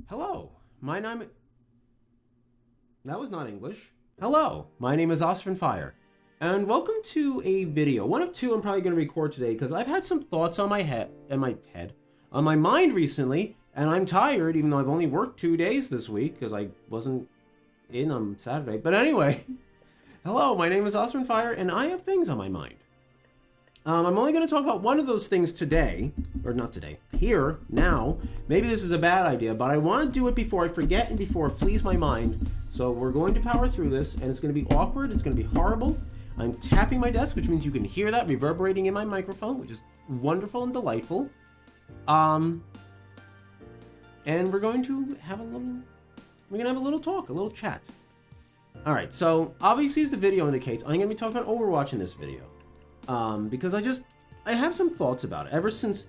Hello, my name... That was not English. Hello, my name is Fire, and welcome to a video. One of two I'm probably going to record today because I've had some thoughts on on my mind recently, and I'm tired, even though I've only worked 2 days this week because I wasn't in on Saturday. But anyway, hello, my name is Fire, and I have things on my mind. I'm only going to talk about one of those things today, or not today, here, now. Maybe this is a bad idea, but I want to do it before I forget and before it flees my mind. So we're going to power through this, and it's going to be awkward, it's going to be horrible. I'm tapping my desk, which means you can hear that reverberating in my microphone, which is wonderful and delightful. And we're going to have a little talk, a little chat. Alright, so obviously as the video indicates, I'm going to be talking about Overwatch in this video. Because I have some thoughts about it. Ever since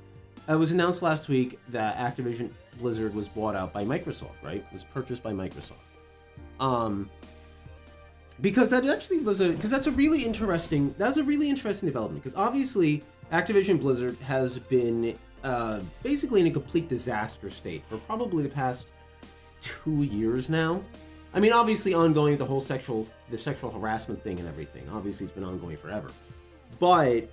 it was announced last week that Activision Blizzard was bought out by Microsoft, right? Was purchased by Microsoft. Because that's a really interesting development. Because obviously Activision Blizzard has been basically in a complete disaster state for probably the past 2 years now. I mean, obviously ongoing the sexual harassment thing and everything. Obviously, it's been ongoing forever. But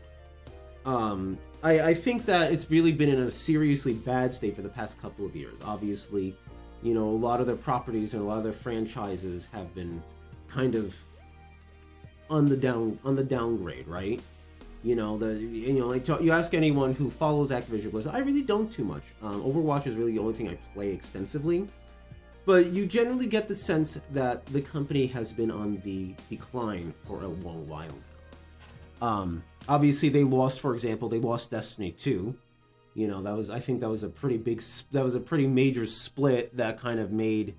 I think that it's really been in a seriously bad state for the past couple of years. Obviously, you know, a lot of their properties and a lot of their franchises have been kind of on the downgrade, right? You know, you ask anyone who follows Activision Blizzard, I really don't too much. Overwatch is really the only thing I play extensively. But you generally get the sense that the company has been on the decline for a long while now. Obviously they lost Destiny 2. You know, I think that was a pretty major split that kind of made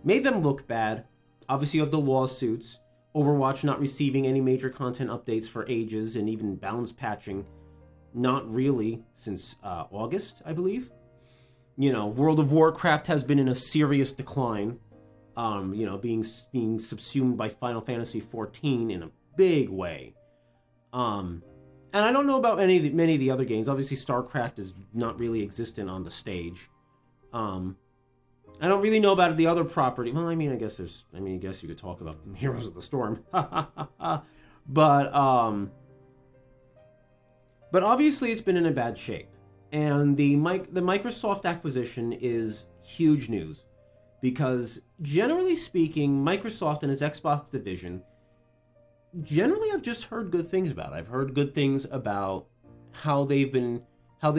them look bad. Obviously you have the lawsuits, Overwatch not receiving any major content updates for ages, and even balance patching not really since August, I believe. You know, World of Warcraft has been in a serious decline. You know, being subsumed by Final Fantasy XIV in a big way. And I don't know about many of the other games. Obviously, StarCraft is not really existent on the stage. I don't really know about the other property. Well, I guess you could talk about Heroes of the Storm. But obviously it's been in a bad shape. And the Microsoft acquisition is huge news. Because generally speaking, Microsoft and its Xbox division, generally I've just heard good things about it. I've heard good things about how they've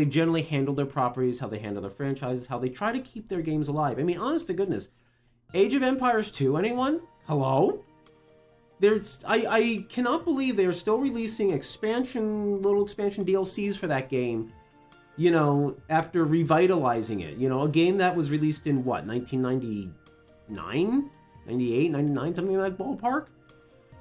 generally handled their properties, how they handle their franchises, how they try to keep their games alive. I mean, honest to goodness, Age of Empires 2, anyone? Hello? I cannot believe they are still releasing little expansion DLCs for that game, you know, after revitalizing it. You know, a game that was released in, 1999? 98, 99, something in that ballpark?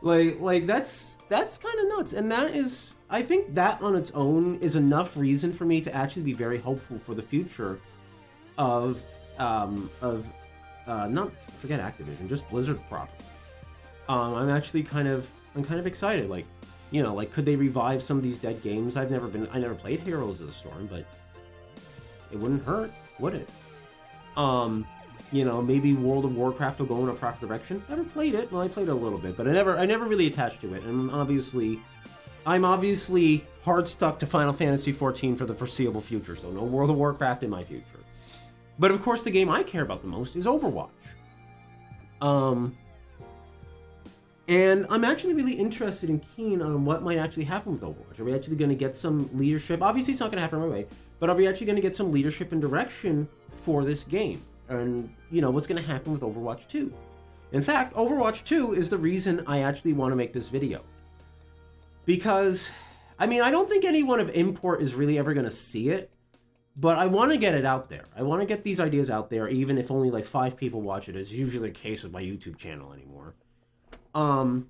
Like that's kind of nuts, and I think that on its own is enough reason for me to actually be very hopeful for the future of not forget Activision, just Blizzard properties. I'm kind of excited. Like, you know, like could they revive some of these dead games? I never played Heroes of the Storm, but it wouldn't hurt, would it? You know, maybe World of Warcraft will go in a proper direction. Never played it. Well, I played it a little bit, but I never really attached to it. And I'm obviously hard stuck to Final Fantasy XIV for the foreseeable future, so no World of Warcraft in my future. But of course, the game I care about the most is Overwatch. And I'm actually really interested and keen on what might actually happen with Overwatch. Are we actually going to get some leadership? Obviously, it's not going to happen right away, but are we actually going to get some leadership and direction for this game? And, you know, what's going to happen with Overwatch 2. In fact, Overwatch 2 is the reason I actually want to make this video. Because, I mean, I don't think anyone of import is really ever going to see it, but I want to get it out there. I want to get these ideas out there, even if only like 5 people watch it, as usually the case with my YouTube channel anymore. But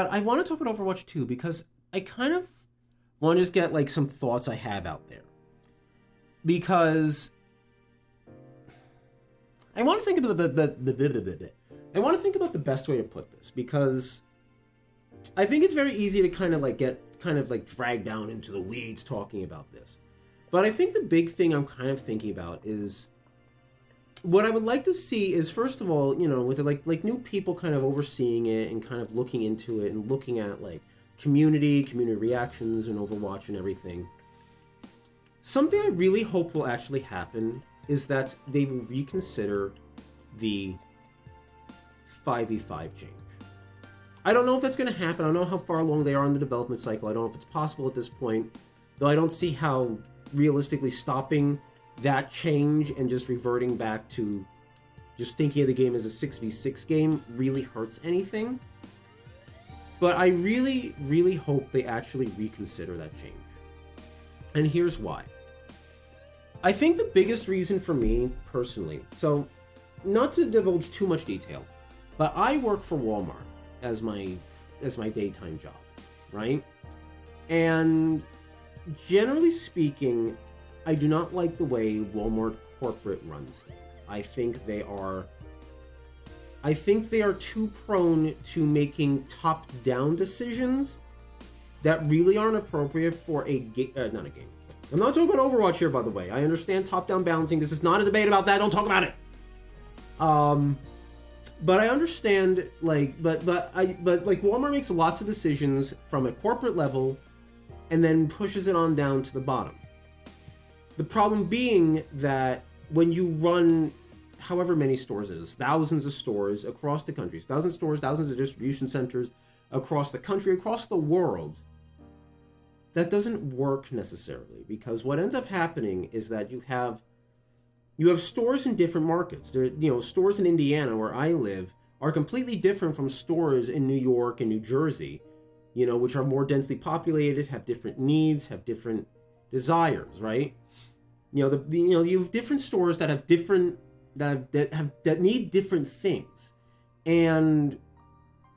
I want to talk about Overwatch 2 because I kind of want to just get like some thoughts I have out there. Because I want to think about the best way to put this, because I think it's very easy to kind of like dragged down into the weeds talking about this. But I think the big thing I'm kind of thinking about is what I would like to see is, first of all, with like new people kind of overseeing it and kind of looking into it and looking at like community reactions and Overwatch and everything. Something I really hope will actually happen is that they will reconsider the 5v5 change. I don't know if that's going to happen. I don't know how far along they are in the development cycle. I don't know if it's possible at this point, though I don't see how realistically stopping that change and just reverting back to just thinking of the game as a 6v6 game really hurts anything. But I really, really hope they actually reconsider that change. And here's why. I think the biggest reason for me, personally, so not to divulge too much detail, but I work for Walmart as my daytime job, right? And generally speaking, I do not like the way Walmart corporate runs things. I think they are too prone to making top-down decisions that really aren't appropriate for not a game. I'm not talking about Overwatch here, by the way. I understand top-down balancing. This is not a debate about that. Don't talk about it. But I understand, like, but Walmart makes lots of decisions from a corporate level, and then pushes it on down to the bottom. The problem being that when you run however many stores it is, thousands of stores across the country, thousands of stores, thousands of distribution centers across the country, across the world, that doesn't work necessarily, because what ends up happening is that you have stores in different markets. Stores in Indiana, where I live, are completely different from stores in New York and New Jersey, which are more densely populated, have different needs, have different desires, right? You have different stores that have different that need different things, and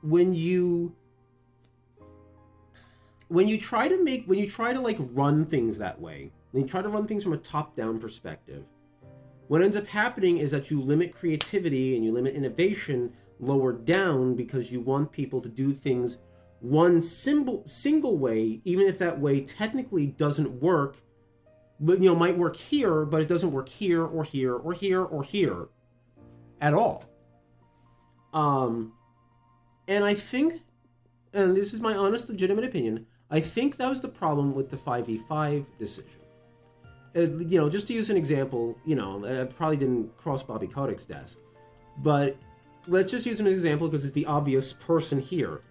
when you try to like run things that way, when you try to run things from a top-down perspective, what ends up happening is that you limit creativity and you limit innovation lower down, because you want people to do things one single way, even if that way technically doesn't work, but might work here, but it doesn't work here or here or here or here at all. And I think, and this is my honest, legitimate opinion, I think that was the problem with the 5v5 decision. Just to use an example, I probably didn't cross Bobby Kotick's desk, but let's just use an example because it's the obvious person here.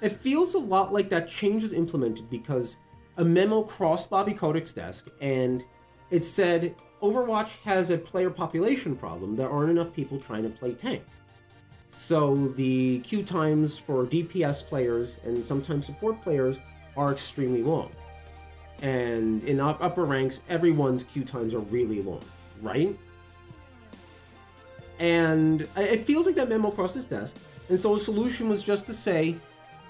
It feels a lot like that change was implemented because a memo crossed Bobby Kotick's desk and it said, Overwatch has a player population problem. There aren't enough people trying to play tank. So the queue times for DPS players and sometimes support players are extremely long. And in upper ranks, everyone's queue times are really long, right? And it feels like that memo crossed his desk. And so the solution was just to say,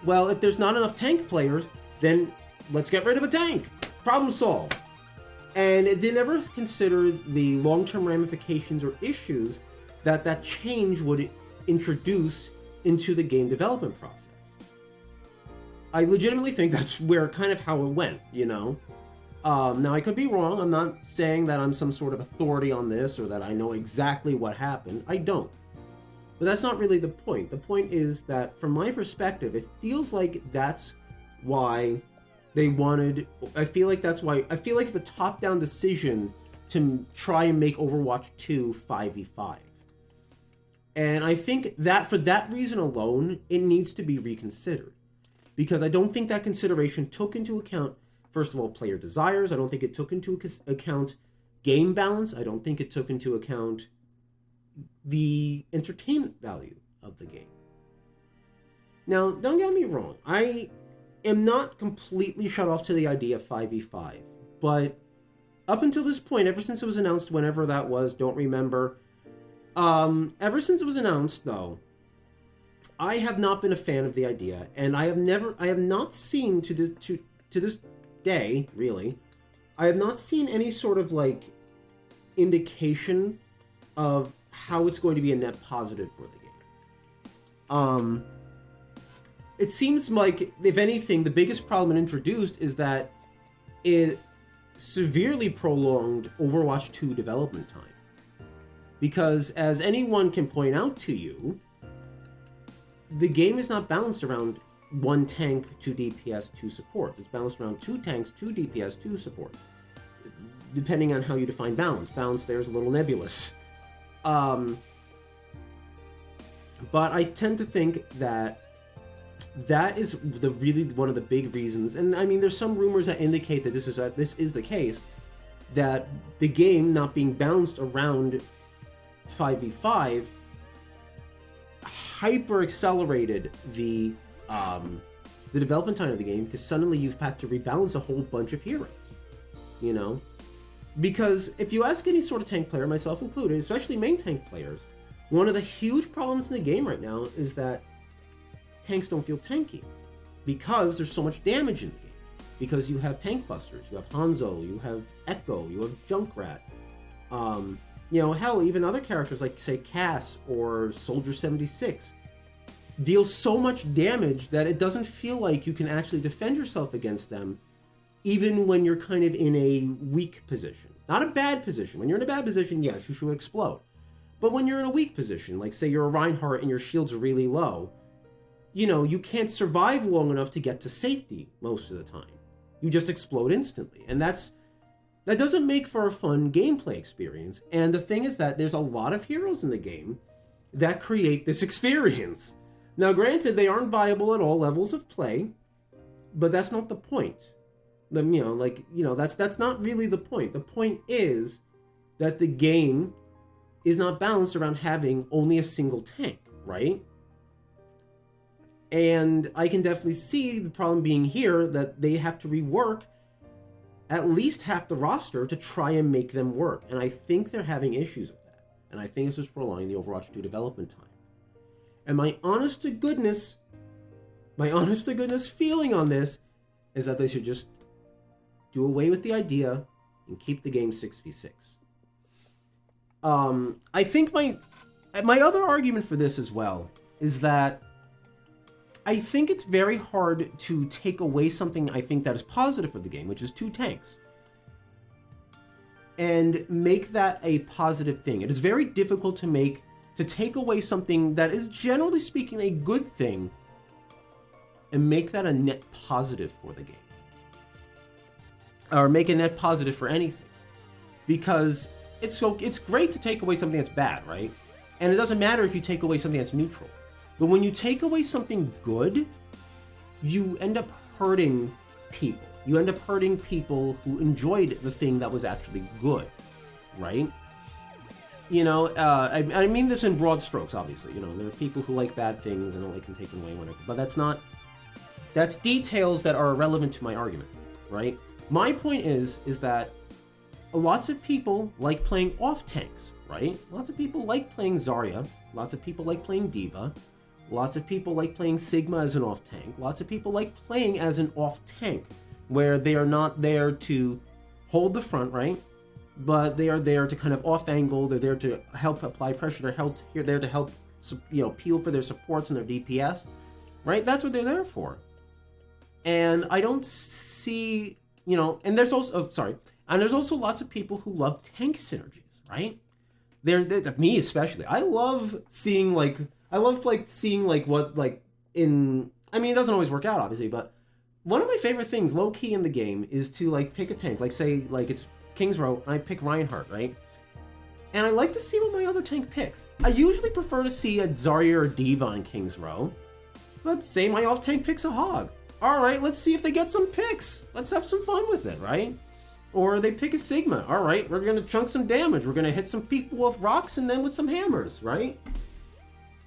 well, if there's not enough tank players, then let's get rid of a tank. Problem solved. And it never considered the long-term ramifications or issues that change would introduce into the game development process. I legitimately think that's kind of how it went, Now, I could be wrong. I'm not saying that I'm some sort of authority on this or that I know exactly what happened. I don't. But that's not really the point. The point is that, from my perspective, it feels like that's why they wanted... I feel like it's a top-down decision to try and make Overwatch 2 5v5. And I think that, for that reason alone, it needs to be reconsidered. Because I don't think that consideration took into account, first of all, player desires. I don't think it took into account game balance. I don't think it took into account the entertainment value of the game. Now, don't get me wrong. I am not completely shut off to the idea of 5v5. But up until this point, ever since it was announced, whenever that was, don't remember. Ever since it was announced, though, I have not been a fan of the idea, and I have not seen to this day, really, I have not seen any sort of like indication of how it's going to be a net positive for the game. It seems like, if anything, the biggest problem it introduced is that it severely prolonged Overwatch 2 development time. Because as anyone can point out to you, the game is not balanced around 1 tank, 2 DPS, 2 support. It's balanced around 2 tanks, 2 DPS, 2 support. Depending on how you define balance. Balance there is a little nebulous. But I tend to think that that is really one of the big reasons, and I mean, there's some rumors that indicate that this is the case, that the game not being balanced around 5v5 hyper accelerated the development time of the game, because suddenly you've had to rebalance a whole bunch of heroes, you know? Because if you ask any sort of tank player, myself included, especially main tank players, one of the huge problems in the game right now is that tanks don't feel tanky, because there's so much damage in the game. Because you have tank busters, you have Hanzo, you have Echo, you have Junkrat. You know, hell, even other characters like, say, Cass or Soldier 76 deal so much damage that it doesn't feel like you can actually defend yourself against them, even when you're kind of in a weak position. Not a bad position. When you're in a bad position, yes, you should explode. But when you're in a weak position, like say you're a Reinhardt and your shield's really low, you know, you can't survive long enough to get to safety most of the time. You just explode instantly. And that doesn't make for a fun gameplay experience. And the thing is that there's a lot of heroes in the game that create this experience. Now, granted, they aren't viable at all levels of play, but that's not the point. That's not really the point. The point is that the game is not balanced around having only a single tank, right? And I can definitely see the problem being here that they have to rework at least half the roster to try and make them work. And I think they're having issues with that. And I think this is prolonging the Overwatch 2 development time. And my honest to goodness feeling on this is that they should just do away with the idea and keep the game 6v6. I think my other argument for this as well is that I think it's very hard to take away something I think that is positive for the game, which is 2 tanks, and make that a positive thing. It is very difficult to take away something that is generally speaking a good thing and make that a net positive for the game. Or make a net positive for anything. Because it's great to take away something that's bad, right? And it doesn't matter if you take away something that's neutral. But when you take away something good, you end up hurting people. You end up hurting people who enjoyed the thing that was actually good, right? You know, I mean this in broad strokes, obviously. You know, there are people who like bad things and don't like them taken away, whatever. But that's details that are irrelevant to my argument, right? My point is that lots of people like playing off tanks, right? Lots of people like playing Zarya. Lots of people like playing D.Va. Lots of people like playing Sigma as an off tank. Lots of people like playing as an off tank, where they are not there to hold the front, right? But they are there to kind of off angle. They're there to help apply pressure. They're there to help, you know, peel for their supports and their DPS, right? That's what they're there for. And I don't see, you know, and there's also, there's also lots of people who love tank synergies, right? They're me especially. I love seeing what, in, I mean, it doesn't always work out, obviously, but one of my favorite things, low-key in the game, is to, like, pick a tank. Like, say, like, it's King's Row, and I pick Reinhardt, right? And I like to see what my other tank picks. I usually prefer to see a Zarya or D.Va in King's Row, but say my off-tank picks a Hog. Alright, let's see if they get some picks. Let's have some fun with it, right? Or they pick a Sigma. Alright, we're gonna chunk some damage. We're gonna hit some people with rocks and then with some hammers, right?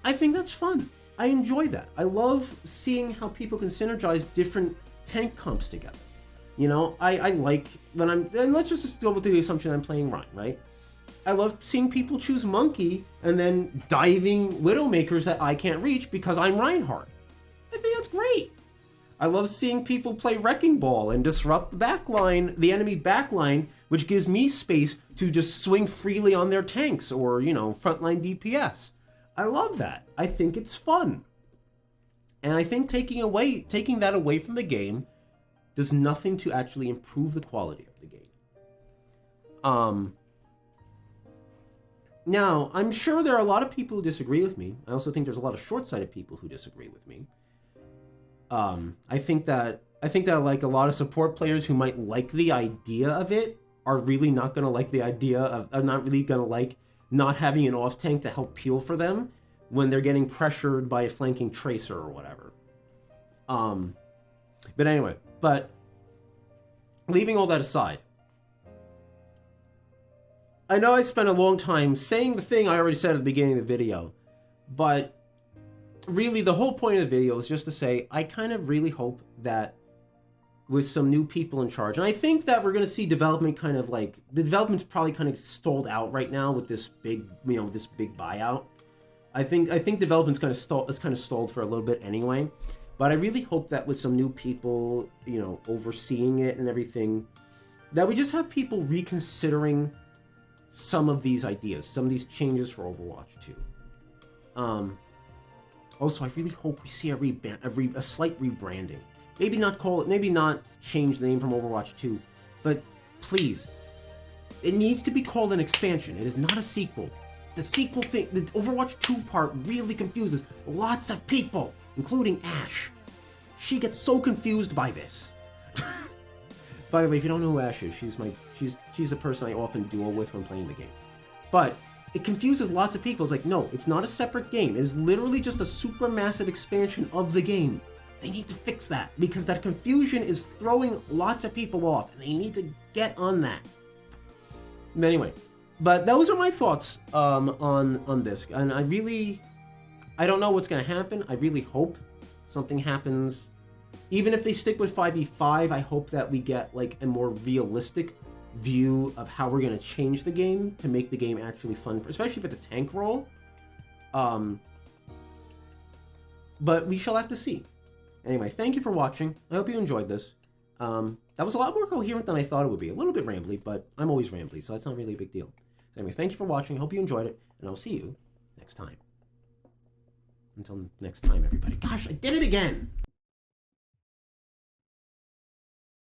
I think that's fun. I enjoy that. I love seeing how people can synergize different tank comps together. You know, I like when and let's just go with the assumption I'm playing Ryan, right? I love seeing people choose Monkey and then diving Widowmakers that I can't reach because I'm Reinhardt. I think that's great. I love seeing people play Wrecking Ball and disrupt the enemy backline, which gives me space to just swing freely on their tanks or, you know, frontline DPS. I love that. I think it's fun. And I think taking that away from the game does nothing to actually improve the quality of the game. Now, I'm sure there are a lot of people who disagree with me. I also think there's a lot of short-sighted people who disagree with me. I think that like a lot of support players who might like the idea of it are really not going to like the idea of, are not really going to like not having an off tank to help peel for them when they're getting pressured by a flanking tracer or whatever. But anyway, leaving all that aside, I know I spent a long time saying the thing I already said at the beginning of the video, but really the whole point of the video is just to say I kind of really hope that with some new people in charge, and I think that we're going to see development kind of like, the development's probably kind of stalled out right now with this big, this big buyout. I think development's kind of stalled for a little bit anyway, but I really hope that with some new people, overseeing it and everything, that we just have people reconsidering some of these ideas, some of these changes for Overwatch 2. Also, I really hope we see a slight rebranding. Maybe not change the name from Overwatch 2, but please, it needs to be called an expansion. It is not a sequel. The sequel thing, the Overwatch 2 part really confuses lots of people, including Ash. She gets so confused by this. By the way, if you don't know who Ash is, she's the person I often duel with when playing the game. But it confuses lots of people. It's like, no, it's not a separate game. It is literally just a super massive expansion of the game. They need to fix that, because that confusion is throwing lots of people off, and they need to get on that. But anyway, those are my thoughts on this, and I don't know what's going to happen. I really hope something happens. Even if they stick with 5v5, I hope that we get like a more realistic view of how we're going to change the game to make the game actually fun, especially for the tank role. But we shall have to see. Anyway, thank you for watching. I hope you enjoyed this. That was a lot more coherent than I thought it would be. A little bit rambly, but I'm always rambly, so that's not really a big deal. So anyway, thank you for watching. I hope you enjoyed it, and I'll see you next time. Until next time, everybody. Gosh, I did it again!